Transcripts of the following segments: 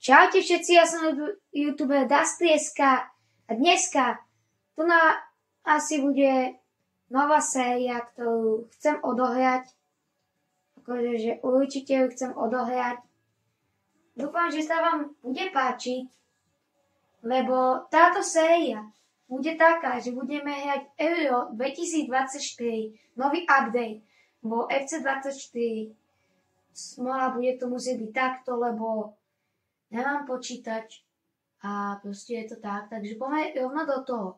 Čaute všetci, ja som youtuber Dusty.sk a dneska tu asi bude nová séria, ktorú chcem odohrať. Akože, že určite ju chcem odohrať. Dúfam, že sa vám bude páčiť, lebo táto séria bude taká, že budeme hrať Euro 2024, nový update, vo FC24. Smola bude to musieť byť takto, lebo nemám počítač a proste je to tak, takže poďme rovno do toho.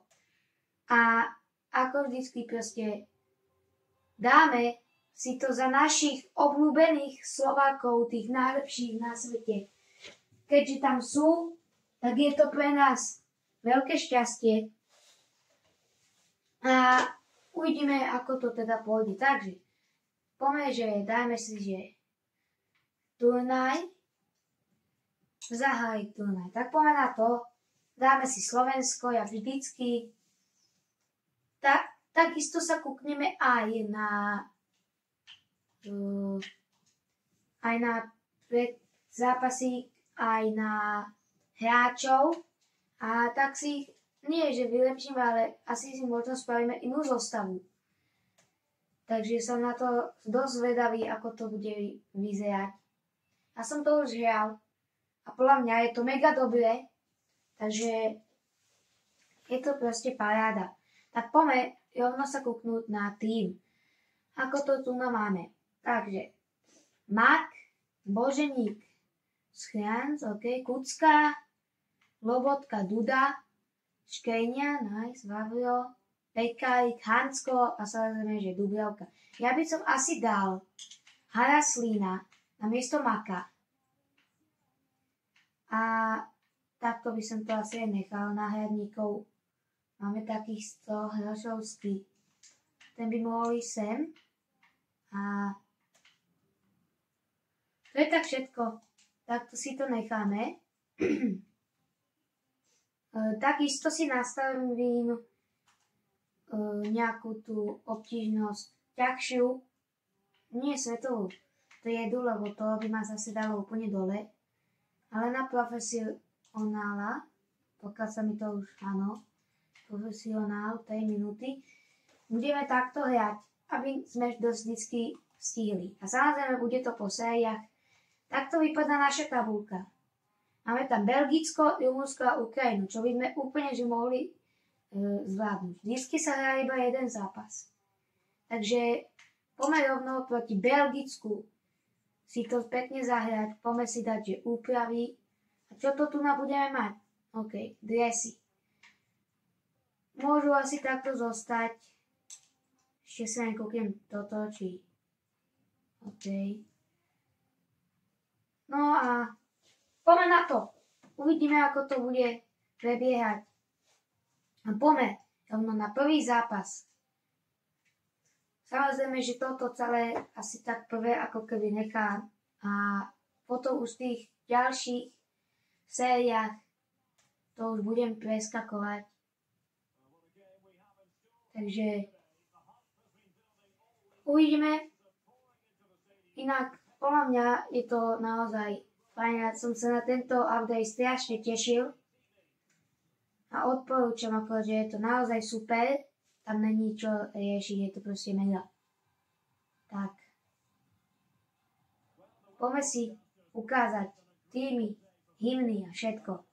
A ako vždycky proste dáme si to za našich obľúbených Slovákov, tých najlepších na svete. Keďže tam sú, tak je to pre nás veľké šťastie. A uvidíme, ako to teda pôjde. Takže poďme, že dajme si, že turnaj, zahájiť turnaj. Tak poďme na to, dáme si Slovensko, ja vždycky. Takisto sa kúkneme aj na zápasy, aj na hráčov. A tak si nie, že vylepšíme, ale asi si možno spravíme inú zostavu. Takže som na to dosť zvedavý, ako to bude vyzerať. Ja som to už hral a podľa mňa je to mega dobré, takže je to proste paráda. Tak poďme rovno sa kúknúť na tým, ako to tu máme. Takže Mak, Boženík, Schranc, OK, Kucka, Lobotka, Duda, Škejnia, nice, Vavro, Pekárik, Hansko a samozrejme, že Dubravka. Ja by som asi dal Haraslína na miesto Maka. A takto by som to asi aj nechal. Náhradníkov máme takýchto Hrošovský. Ten by mohol ísť sem. A to je tak všetko. Takto si to necháme. Takisto si nastavím nejakú tú obtížnosť ťažšiu. Nie svetovú triedu, lebo to by ma zase dalo úplne dole. Ale na profesionála, pokiaľ sa mi to už, áno, profesionál 3 minúty, budeme takto hrať, aby sme dosť vždycky stihli. A samozrejme, bude to po sériách. Takto vypadá naša tabulka. Máme tam Belgicko, Rumunsko a Ukrajinu, čo by sme úplne že mohli zvládnuť. Vždycky sa hrá iba jeden zápas. Takže poďme rovno proti Belgicku si to pekne zahrať, poďme si dať, že úpravy. A čo to tu budeme mať? OK, dresy. Môžu asi takto zostať. Ešte sa nekúknem toto, či... OK. No a poďme na to. Uvidíme, ako to bude prebiehať. A poďme rovno na prvý zápas. Samozrejme, že toto celé asi tak prvé ako keby nechám a potom už v tých ďalších sériách to už budem preskakovať. Takže uvidíme. Inak podľa mňa je to naozaj fajn. Ja som sa na tento update strašne tešil a odporúčam, že je to naozaj super. Tam není čo riešiť, je to proste mega. Tak. Poďme si ukázať týmy, hymny a všetko.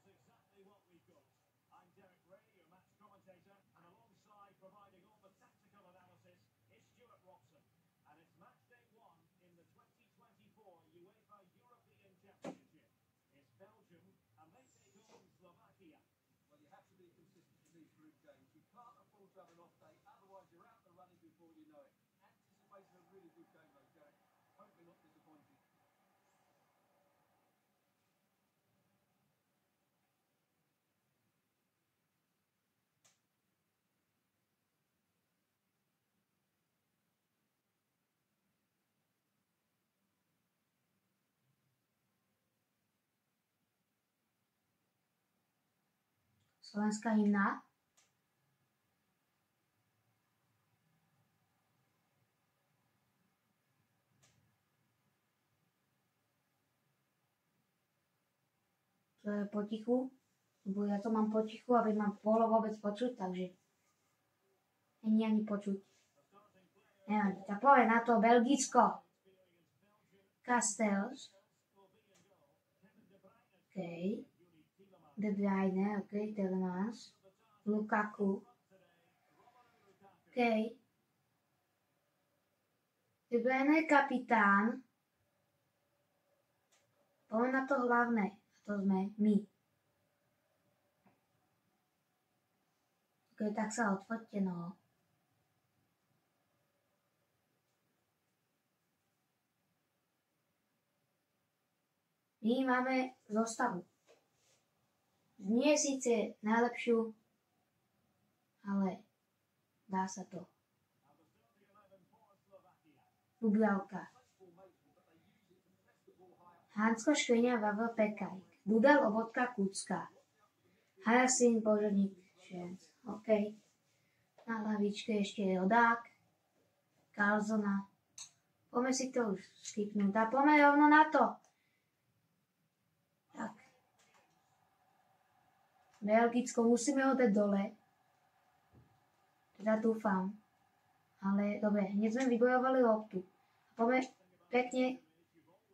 Slovenská hymna. To je potichu. Lebo ja to mám potichu, aby ma bolo vôbec počuť, takže nie ani počuť. Neviem, tak povie na to Belgicko. Castells. OK. De Bruyne, OK, Telemans. Lukaku. OK. De Bruyne je kapitán. Povie na to hlavné. A to sme my. OK, tak sa odfoďte, no. My máme zostavu. Nie síce najlepšiu, ale dá sa to. Dubravka. Hansko Škriňa, Vavel Pekajk. Dudel, Lobotka, Kucka. Harasin, Božoník, Šenc. OK. Na hlavičke ešte je Rodák. Karlsona. Poďme si to už skipnúť. A poďme rovno na to. Tak. Belgicko, musíme ho dať dole. Teda dúfam. Ale dobre, hneď sme vybojovali loptu. Poďme pekne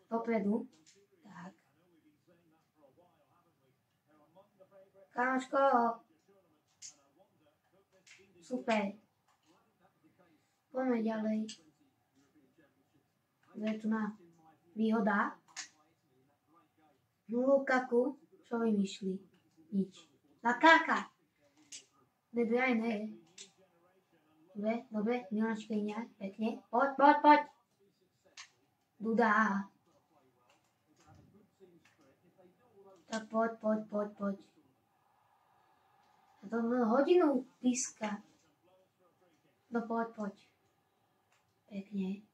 dopredu. Tak. Kamoško. Super. Poďme ďalej. Je tu na výhoda. Lukaku. Čo vymýšli? Nič. Lakáka. De Bruyne. Dobre. Milan Škriňar. Pekne. Poď. Duda. Tak poď. A to hodinu píska. No poď. Pekne.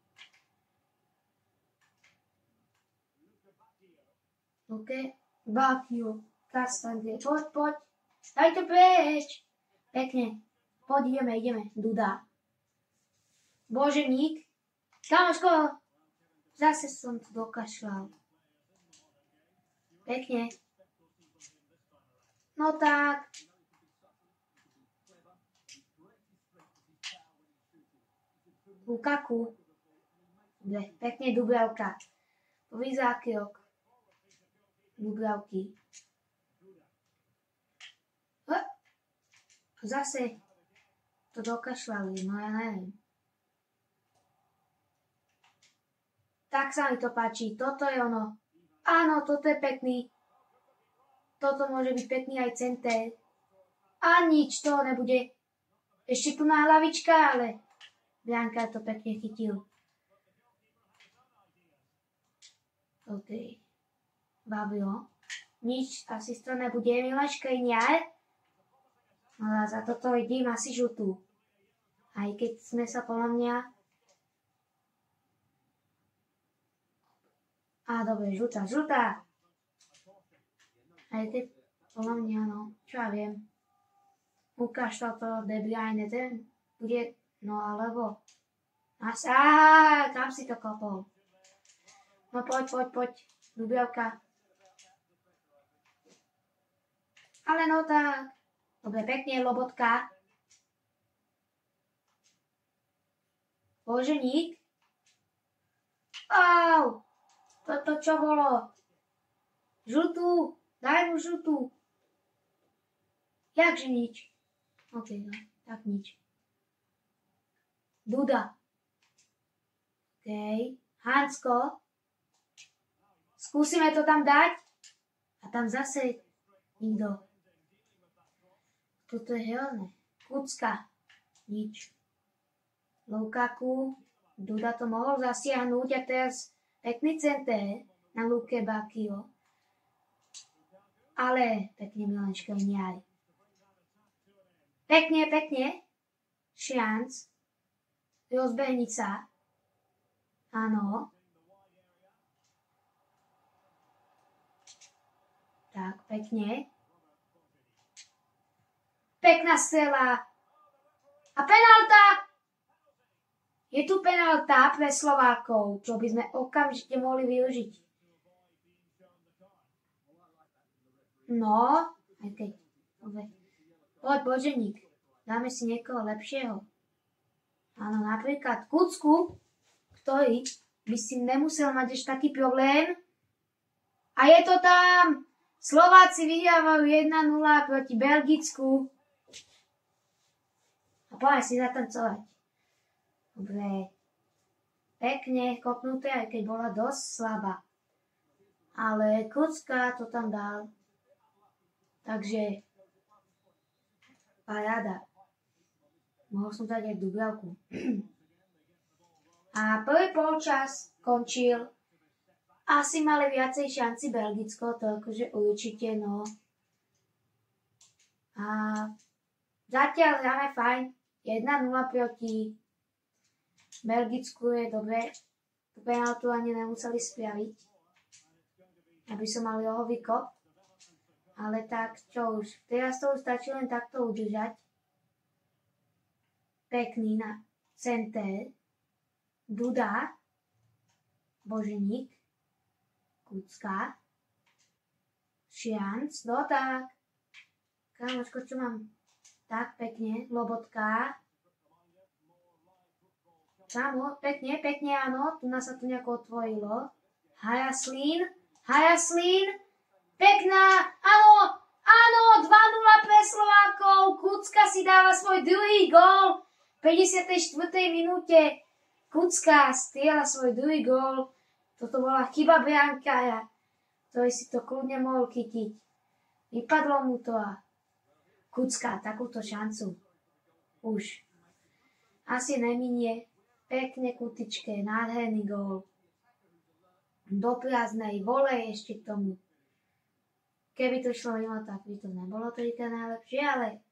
OK. Bakio. Kastanje. Poď. Daj to preč. Pekne. Poď, ideme. Duda. Boženík. Kamoško. Zase som to dokašľal. Pekne. No tak. Lukaku. Dobre, pekne Dubravka. Povízákiok. Dubravky. Zase to dokašľali, no ja neviem. Tak sa mi to páči, toto je ono. Áno, toto je pekný. Toto môže byť pekný aj center. A nič toho nebude. Ešte tu na hlavička, ale Bianka to pekne chytil. OK. Babilo. Nič, asista nebude. Milan Škriňar. No a za toto vidím asi žltú. Aj keď sme sa podľa mňa... dobre, žltá. Aj keď podľa mňa, no, čo ja viem. Ukáž toto De Bruyne, ten bude, no alebo... Kam si to kopol? No poď. Dubravka. Ale no tak. Dobre, pekne, Lobotka. Boženík. Toto čo bolo? Žltú. Daj mu žltú. Jakže nič? OK, no, tak nič. Duda. OK. Hansko. Skúsime to tam dať. A tam zase nikto. Toto je hrozné. Kucka. Nič. Lukaku. Duda to mohol zasiahnuť a teraz pekný center na Luke Bakio. Ale pekne Milan Škriňar. Pekne. Šianc. Rozbehniť sa. Áno. Tak, pekne. Pekná strela. A penálta. Je tu penálta pre Slovákov, čo by sme okamžite mohli využiť. No, aj keď. Dobre. Poď, Boženík. Dáme si niekoho lepšieho. Áno, napríklad Kucku, ktorý by si nemusel mať ešte taký problém. A je to tam. Slováci vyhrávajú 1-0 proti Belgicku. A poďme si zatancovať. Dobre. Pekne kopnuté, aj keď bola dosť slabá. Ale Kucka to tam dal. Takže paráda. Mohol som dať aj Dubravku. A prvý polčas končil. Asi mali viacej šanci Belgicko, to akože určite, no. A zatiaľ hráme fajn. 1-0 proti Belgicku je dobre. Tu penaltu ani nemuseli spraviť. Aby som mal jeho vykop. Ale tak, čo už. Teraz to už stačí len takto udržať. Pekný na center. Duda. Boženík. Kucka. Šianc. No tak. Kámoško, čo mám? Tak, pekne. Lobotka. Kámo, pekne, áno. Tu nás sa tu nejako otvorilo. Hajaslín. Pekná, áno, 2-0 pre Slovákov. Kucka si dáva svoj druhý gól. V 54. minúte Kucka strieľa svoj druhý gól. Toto bola chyba brankára, ktorý si to kľudne mohol chytiť. Vypadlo mu to a Kucka takúto šancu už asi neminie. Pekne kutičke, nádherný gól. Do prázdnej, volej ešte k tomu. Keby to šlo mimo, tak by to nebolo trika najlepšie, ale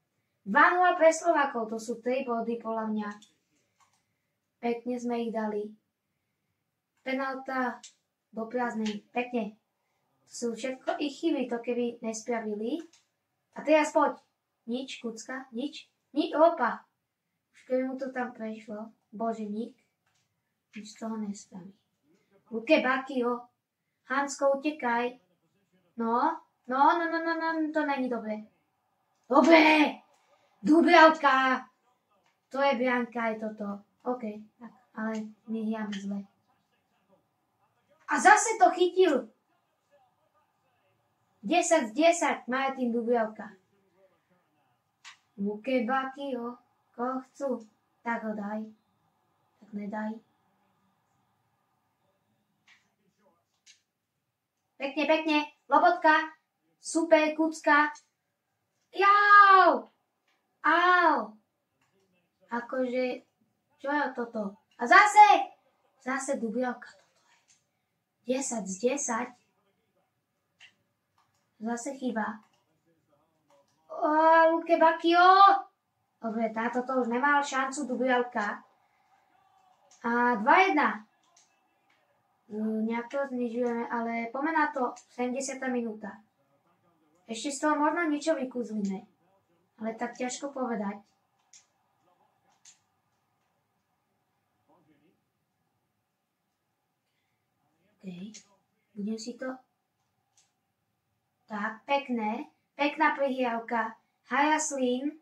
2-0 pre Slovákov, to sú 3 body podľa mňa. Pekne sme ich dali. Penálta do prázdnej, pekne. To sú všetko ich chyby, to keby nespravili. A teraz poď. Nič, Kucka, nič, opa. Už keby mu to tam prešlo, Boženík, nič z toho nespraví. Luke Bakio, Hansko, utekaj. No, to není dobre. Dobre! Dubravka! To je Bianka, je toto. OK, tak, ale my hráme zle. A zase to chytil. 10 z 10, Martin Dubravka. Luke Bakio, koho chcú, tak ho daj. Tak nedaj. Pekne, Lobotka. Super, Kucka. Jau! Au! Akože, čo je toto? A zase Dubravka toto je. 10 z 10. Zase chyba. Luke Bakio. Dobre, táto to už nemal šancu Dubravka. A 2-1. Nejak to znižujeme, ale poďme na to 70. minúta. Ešte z toho možno niečo vykúzlime, ale tak ťažko povedať. OK, budem si to... Tak, pekná prihrávka. Hajaslín.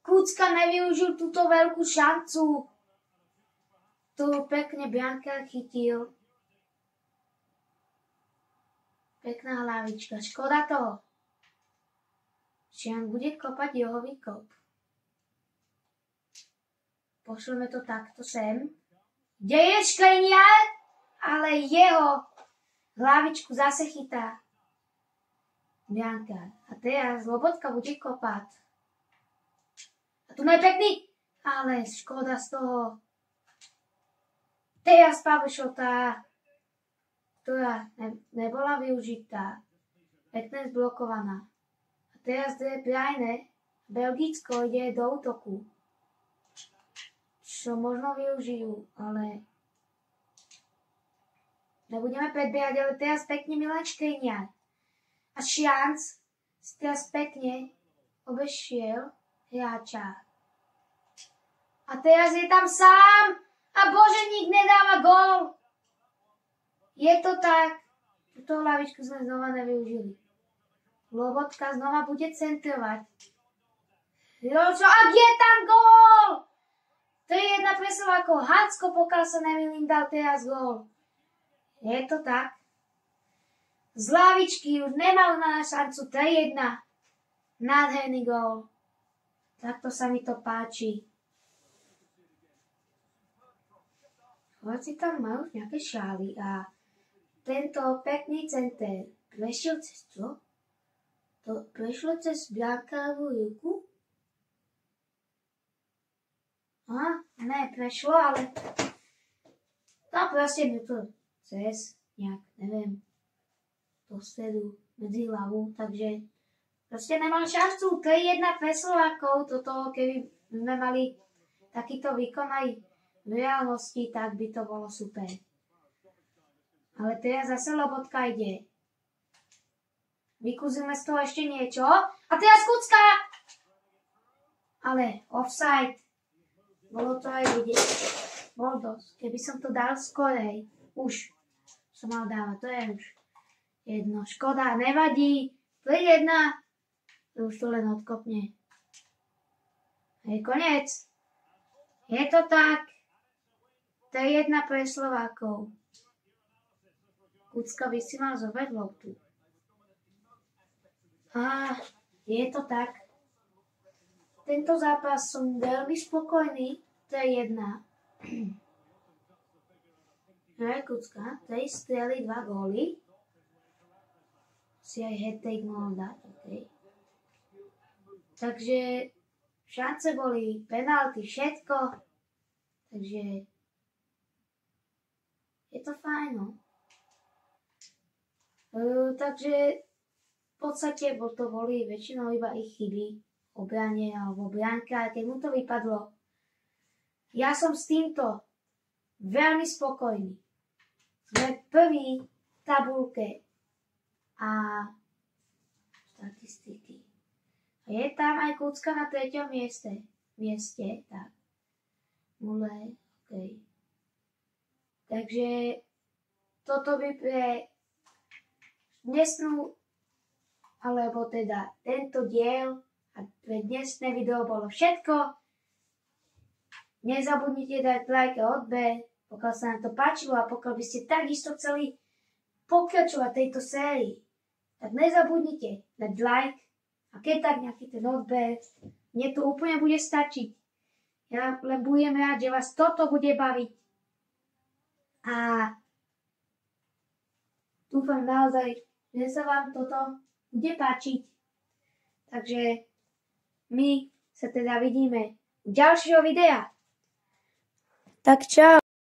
Kucka nevyužil túto veľkú šancu. Tu pekne Bianka chytil. Pekná hlavička. Škoda toho. Šian bude kopať jeho výkop. Pošleme to takto sem. Kde je Škriniar? Ale jeho hlavičku zase chytá Bianka. A teraz Lobotka bude kopať. A tu je pekný. Ale škoda z toho. Teraz Pavušová, ktorá nebola využitá. Pekne zblokovaná. A teraz De Bruyne. Belgicko ide do útoku. Čo možno využijú, ale nebudeme predbiehať, ale teraz pekne Milan Škriniar. A Šianc si teraz pekne obešiel hráča. A teraz je tam sám a Boženík nedáva gól. Je to tak. Túto hlavičku sme znova nevyužili. Lobotka znova bude centrovať. Jožo, a je tam gól! 3-1 pre Slovákov. Hacko, pokiaľ sa nemýlim, dal teraz gól. Je to tak. Z hlavičky už nemajú na nás šancu. 3-1. Nádherný gól. Takto sa mi to páči. Slováci tam majú nejaké šály a tento pekný center prešiel cez čo? To prešlo cez Biancarovú ruku? Ne, prešlo, ale no proste mi to cez nejak, neviem, do stredu, medzi hlavu, takže proste nemám šancu. 3-1 pre Slovákov, toto keby sme mali takýto výkon aj v reálnosti, tak by to bolo super. Ale teraz zase Lobotka ide. Vykúzime z toho ešte niečo. A teraz Kucka! Ale offside. Bolo to aj vidieť. Bol dosť. Keby som to dal skorej. Už som mal dávať. To je už jedno. Škoda, nevadí. 3-1. Už to len odkopne. Je koniec. Je to tak. 3-1 pre Slovákov. Kucka by si mal zobrať loptu. A je to tak. Tento zápas som veľmi spokojný. 3-1. Kucka, 3 strely, 2 góly. Si aj hat-trick mohol dať, okay. Takže šance boli, penalty, všetko. Takže je to fajn, no. Takže v podstate to boli väčšinou iba ich chyby, obrane alebo bránke, a keď mu to vypadlo, ja som s týmto veľmi spokojný. Sme prvý v tabuľke a štatistiky. A je tam aj Kucka na 3. mieste, tak. 0, OK. Takže toto by pre dnesnú alebo teda tento diel a pre dnešné video bolo všetko. Nezabudnite dať like a odber, pokiaľ sa nám to páčilo a pokiaľ by ste takisto chceli pokračovať tejto sérii, tak nezabudnite dať like a keď tak nejaký ten odber, mne to úplne bude stačiť. Ja len budem rád, že vás toto bude baviť a dúfam naozaj, že sa vám toto bude páčiť. Takže my sa teda vidíme u ďalšieho videa. Tak čau.